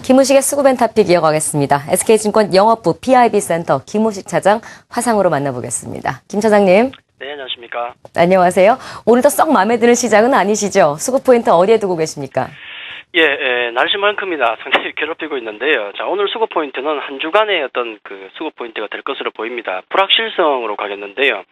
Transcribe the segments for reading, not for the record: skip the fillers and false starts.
김우식의 수구벤 타픽 이어가겠습니다. SK증권 영업부 PIB센터 김우식 차장 화상으로 만나보겠습니다. 김 차장님. 네, 안녕하십니까. 안녕하세요. 오늘도 썩 마음에 드는 시장은 아니시죠? 수급 포인트 어디에 두고 계십니까? 날씨만큼이나 상당히 괴롭히고 있는데요. 자, 오늘 수급 포인트는 한 주간의 어떤 그 수급 포인트가 될 것으로 보입니다. 불확실성으로 가겠는데요.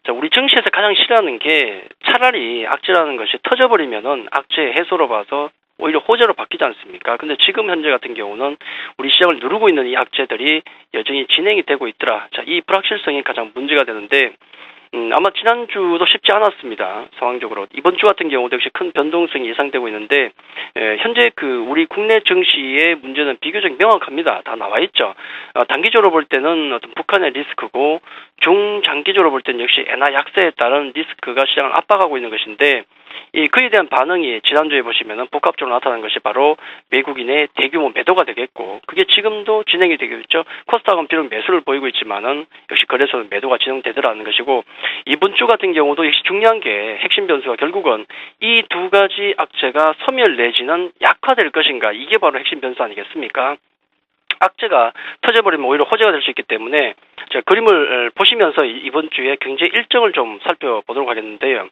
자, 우리 증시에서 가장 싫어하는 게 차라리 악재라는 것이 터져버리면은 악재 해소로 봐서 오히려 호재로 바뀌지 않습니까? 근데 지금 현재 같은 경우는 우리 시장을 누르고 있는 이 악재들이 여전히 진행이 되고 있더라. 자, 이 불확실성이 가장 문제가 되는데, 아마 지난주도 쉽지 않았습니다. 상황적으로. 이번 주 같은 경우도 역시 큰 변동성이 예상되고 있는데, 현재 우리 국내 증시의 문제는 비교적 명확합니다. 다 나와 있죠. 단기적으로 볼 때는 어떤 북한의 리스크고, 중장기적으로 볼 때는 역시 엔화 약세에 따른 리스크가 시장을 압박하고 있는 것인데, 그에 대한 반응이 지난주에 보시면은 복합적으로 나타난 것이 바로 외국인의 대규모 매도가 되겠고, 그게 지금도 진행이 되고 있죠. 코스닥은 비록 매수를 보이고 있지만은 역시 거래소는 매도가 진행되더라는 것이고, 이번 주 같은 경우도 역시 중요한 게 핵심 변수가 결국은 이 두 가지 악재가 소멸 내지는 약화될 것인가, 이게 바로 핵심 변수 아니겠습니까? 악재가 터져버리면 오히려 호재가 될 수 있기 때문에 제가 그림을 보시면서 이번 주에 경제 일정을 좀 살펴보도록 하겠는데요.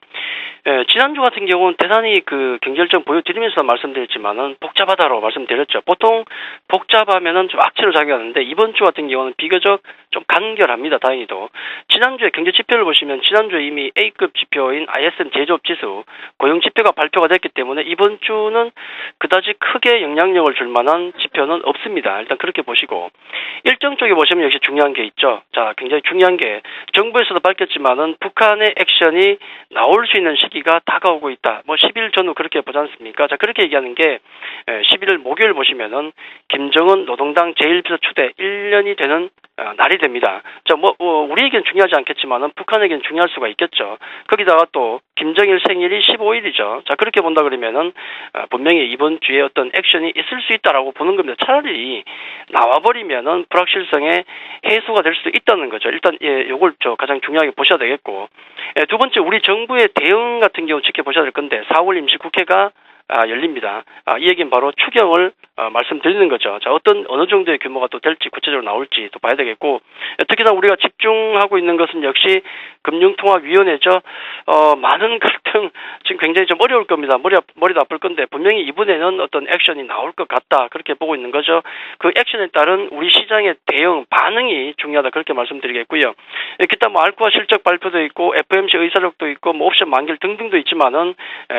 지난주 같은 경우는 대단히 경제 일정 보여드리면서 말씀드렸지만은 복잡하다고 말씀드렸죠. 보통 복잡하면은 좀 악재로 작용하는데 이번 주 같은 경우는 비교적 좀 간결합니다. 다행히도. 지난주에 경제 지표를 보시면 지난주에 이미 A급 지표인 ISM 제조업 지수 고용 지표가 발표가 됐기 때문에 이번 주는 그다지 크게 영향력을 줄 만한 지표는 없습니다. 일단 그렇게 보시고 일정 쪽에 보시면 역시 중요한 게 있죠. 자, 굉장히 중요한 게 정부에서도 밝혔지만은 북한의 액션이 나올 수 있는 시기가 다가오고 있다. 10일 전후 그렇게 보지 않습니까? 자, 그렇게 얘기하는 게 11일 목요일 보시면은 김정은 노동당 제1비서 추대 1년이 되는 날이 됩니다. 자, 우리에겐 중요하지 않겠지만은 북한에겐 중요할 수가 있겠죠. 거기다가 또 김정일 생일이 15일이죠. 자, 그렇게 본다 그러면은 분명히 이번 주에 어떤 액션이 있을 수 있다라고 보는 겁니다. 차라리 나와버리면은 불확실성의 해소가 될 수도 있다는 거죠. 일단 요걸 가장 중요하게 보셔야 되겠고, 두 번째 우리 정부의 대응 같은 경우 지켜보셔야 될 건데 4월 임시국회가 열립니다. 이 얘기는 바로 추경을 말씀드리는 거죠. 자, 어느 정도의 규모가 또 될지 구체적으로 나올지 또 봐야 되겠고, 특히나 우리가 집중하고 있는 것은 역시 금융통화위원회죠. 많은 갈등 지금 굉장히 좀 어려울 겁니다. 머리도 아플 건데 분명히 이번에는 어떤 액션이 나올 것 같다 그렇게 보고 있는 거죠. 그 액션에 따른 우리 시장의 대응 반응이 중요하다 그렇게 말씀드리겠고요. 기타 알코아 실적 발표도 있고 FMC 의사록도 있고 옵션 만기일 등등도 있지만은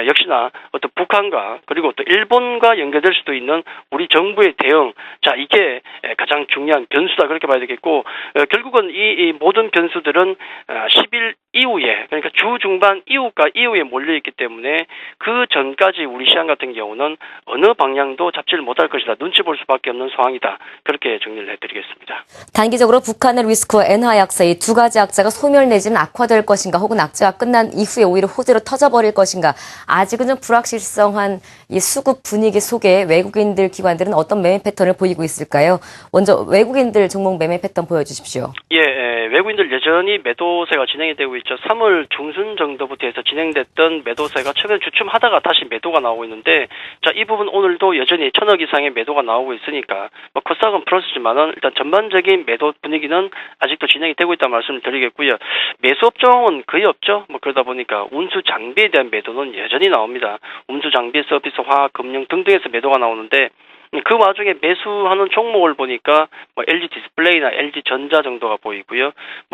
역시나 어떤 북한과 그리고 또 일본과 연계될 수도 있는 우리 정부의 대응, 자, 이게 가장 중요한 변수다 그렇게 봐야 되겠고, 결국은 이 모든 변수들은 10일 이후에, 그러니까 주 중반 이후에 몰려있기 때문에 그 전까지 우리 시장 같은 경우는 어느 방향도 잡지를 못할 것이다. 눈치 볼 수밖에 없는 상황이다. 그렇게 정리를 해드리겠습니다. 단기적으로 북한의 리스크와 엔화 약세 이 두 가지 악재가 소멸 내지는 악화될 것인가, 혹은 악재가 끝난 이후에 오히려 호재로 터져버릴 것인가, 아직은 좀 불확실성한 이 수급 분위기 속에 외국인들 기관들은 어떤 매매 패턴을 보이고 있을까요? 먼저 외국인들 종목 매매 패턴 보여주십시오. 외국인들 여전히 매도세가 진행이 되고 있죠. 3월 중순 정도부터 해서 진행됐던 매도세가 최근에 주춤하다가 다시 매도가 나오고 있는데, 자, 이 부분 오늘도 여전히 1,000억 이상의 매도가 나오고 있으니까 코스닥은 플러스지만은 일단 전반적인 매도 분위기는 아직도 진행이 되고 있다는 말씀을 드리겠고요. 매수 업종은 거의 없죠. 그러다 보니까 운수 장비에 대한 매도는 여전히 나옵니다. 운수 장비, 서비스, 화학, 금융 등등에서 매도가 나오는데, 그 와중에 매수하는 종목을 보니까 LG 디스플레이나 LG 전자 정도가 보이고요.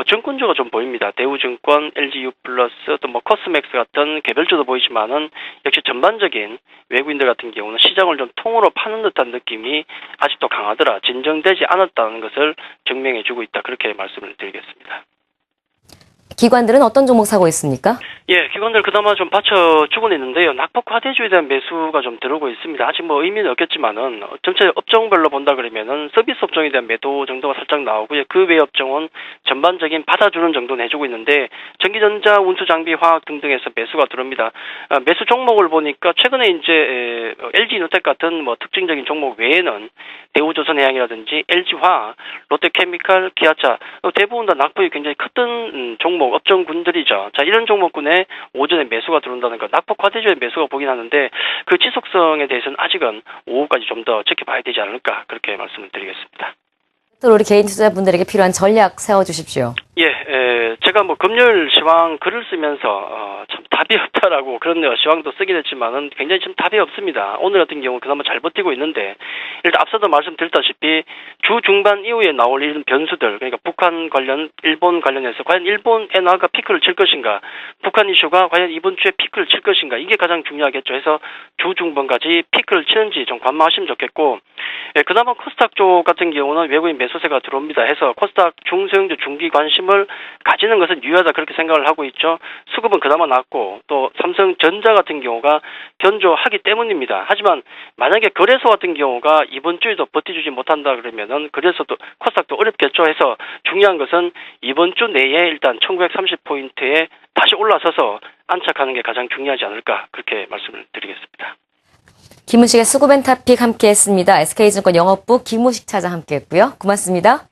증권주가 좀 보입니다. 대우증권, LGU 플러스, 또 코스맥스 같은 개별주도 보이지만은 역시 전반적인 외국인들 같은 경우는 시장을 좀 통으로 파는 듯한 느낌이 아직도 강하더라. 진정되지 않았다는 것을 증명해주고 있다. 그렇게 말씀을 드리겠습니다. 기관들은 어떤 종목 사고 있습니까? 기관들 그나마 좀 받쳐주고는 있는데요. 낙폭 과대주에 대한 매수가 좀 들어오고 있습니다. 아직 의미는 없겠지만은 전체 업종별로 본다 그러면은 서비스 업종에 대한 매도 정도가 살짝 나오고요. 그 외 업종은 전반적인 받아주는 정도는 해주고 있는데 전기전자, 운수장비, 화학 등등에서 매수가 들어옵니다. 매수 종목을 보니까 최근에 이제 LG이노텍 같은 뭐 특징적인 종목 외에는 대우조선해양이라든지 LG화학, 롯데케미칼, 기아차 대부분 다 낙폭이 굉장히 컸던 종목 업종군들이죠. 자, 이런 종목군에 오전에 매수가 들어온다는 것, 낙폭 과대주의 매수가 보긴 하는데 그 지속성에 대해서는 아직은 오후까지 좀 더 지켜봐야 되지 않을까 그렇게 말씀을 드리겠습니다. 또 우리 개인 투자분들에게 필요한 전략 세워주십시오. 예, 제가 뭐 금요일 시황 글을 쓰면서 참 답이 없다라고 그런 시황도 쓰긴 했지만은 굉장히 좀 답이 없습니다. 오늘 같은 경우 그나마 잘 버티고 있는데 일단 앞서도 말씀드렸다시피 주 중반 이후에 나올 이런 변수들, 그러니까 북한 관련, 일본 관련해서 과연 일본 엔화가 피크를 칠 것인가, 북한 이슈가 과연 이번 주에 피크를 칠 것인가, 이게 가장 중요하겠죠. 해서 주 중반까지 피크를 치는지 좀 관망하시면 좋겠고, 예, 그나마 코스닥 쪽 같은 경우는 외국인 매수세가 들어옵니다. 해서 코스닥 중소형주 중기 관심을 가지는 것은 유효하다 그렇게 생각을 하고 있죠. 수급은 그나마 낮고 또 삼성전자 같은 경우가 견조하기 때문입니다. 하지만 만약에 거래소 같은 경우가 이번 주에도 버텨주지 못한다 그러면은 거래소도 코스닥도 어렵겠죠. 해서 중요한 것은 이번 주 내에 일단 1930포인트에 다시 올라서서 안착하는 게 가장 중요하지 않을까 그렇게 말씀을 드리겠습니다. 김우식의 수구벤타픽 함께했습니다. SK증권 영업부 김우식 차장 함께했고요. 고맙습니다.